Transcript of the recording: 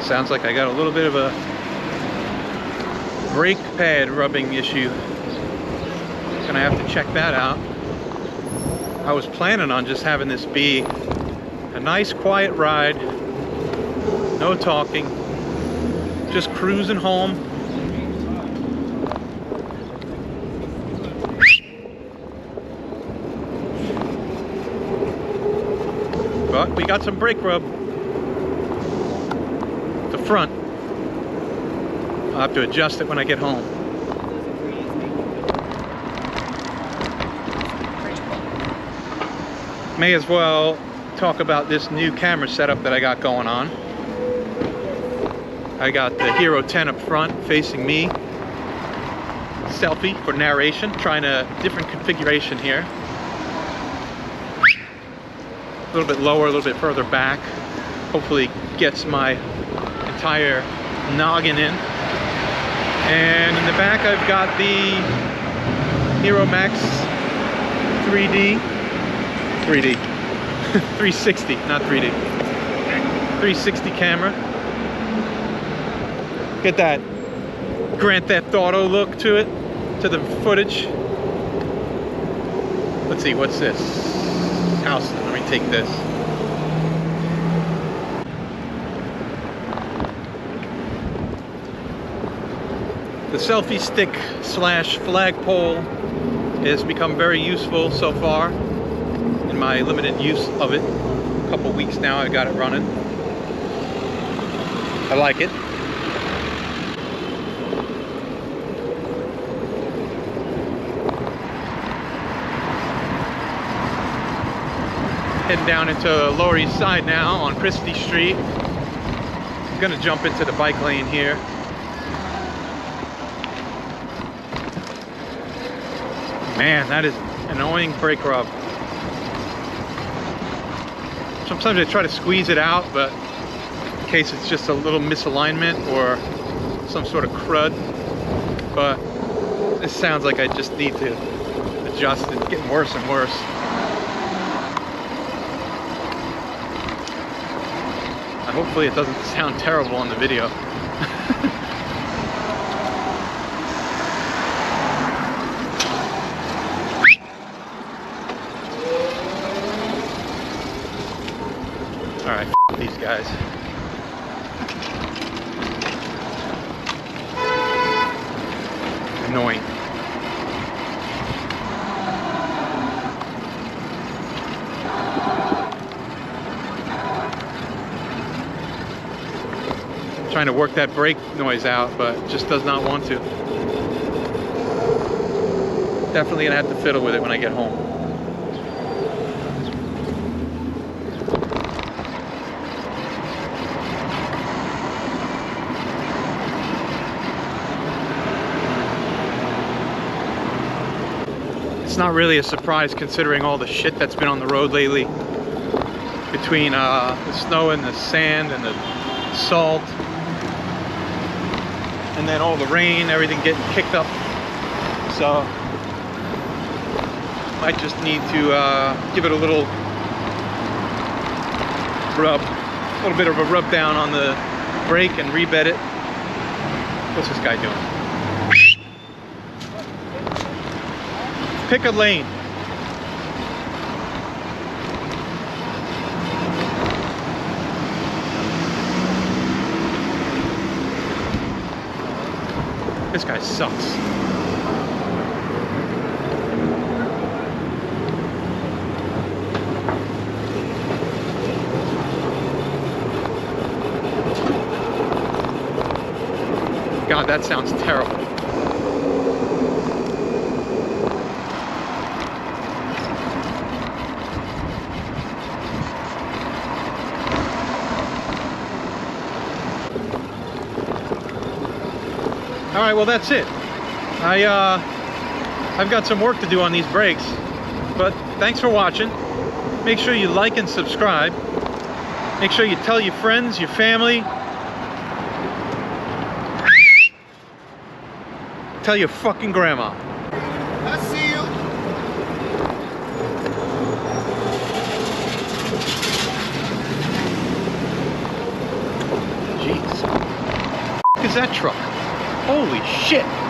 Sounds like I got a little bit of a brake pad rubbing issue. Gonna have to check that out. I was planning on just having this be a nice quiet ride, no talking, just cruising home. But we got some brake rub. The front. I'll have to adjust it when I get home. May as well talk about this new camera setup that I got going on. I got the Hero 10 up front facing me. Selfie for narration, trying a different configuration here. A little bit lower, a little bit further back. Hopefully gets my entire noggin in. And in the back I've got the Hero Max 3D 360, not 3D. 360 camera. Get that Grand Theft Auto look to it, to the footage. Let's see, what's this? House, let me take this. The selfie stick slash flagpole has become very useful so far in my limited use of it. A couple weeks now I got it running. I like it. Heading down into Lower East Side now on Christie Street. I'm gonna jump into the bike lane here. Man, that is annoying brake rub. Sometimes I try to squeeze it out, but in case it's just a little misalignment or some sort of crud. But this sounds like I just need to adjust. It's getting worse and worse. Hopefully it doesn't sound terrible on the video. Alright, these guys. Annoying. Trying to work that brake noise out, but just does not want to. Definitely gonna have to fiddle with it when I get home. It's not really a surprise considering all the shit that's been on the road lately. Between the snow and the sand and the salt. And then all the rain, everything getting kicked up. So might just need to give it a little rub, a little bit of a rub down on the brake and rebed it. What's this guy doing? Pick a lane. This guy sucks. God, that sounds terrible. All right, well, that's it. I've got some work to do on these brakes, but thanks for watching. Make sure you like and subscribe. Make sure you tell your friends, your family. Tell your fucking grandma. I see you. Jeez. is that truck? Holy shit!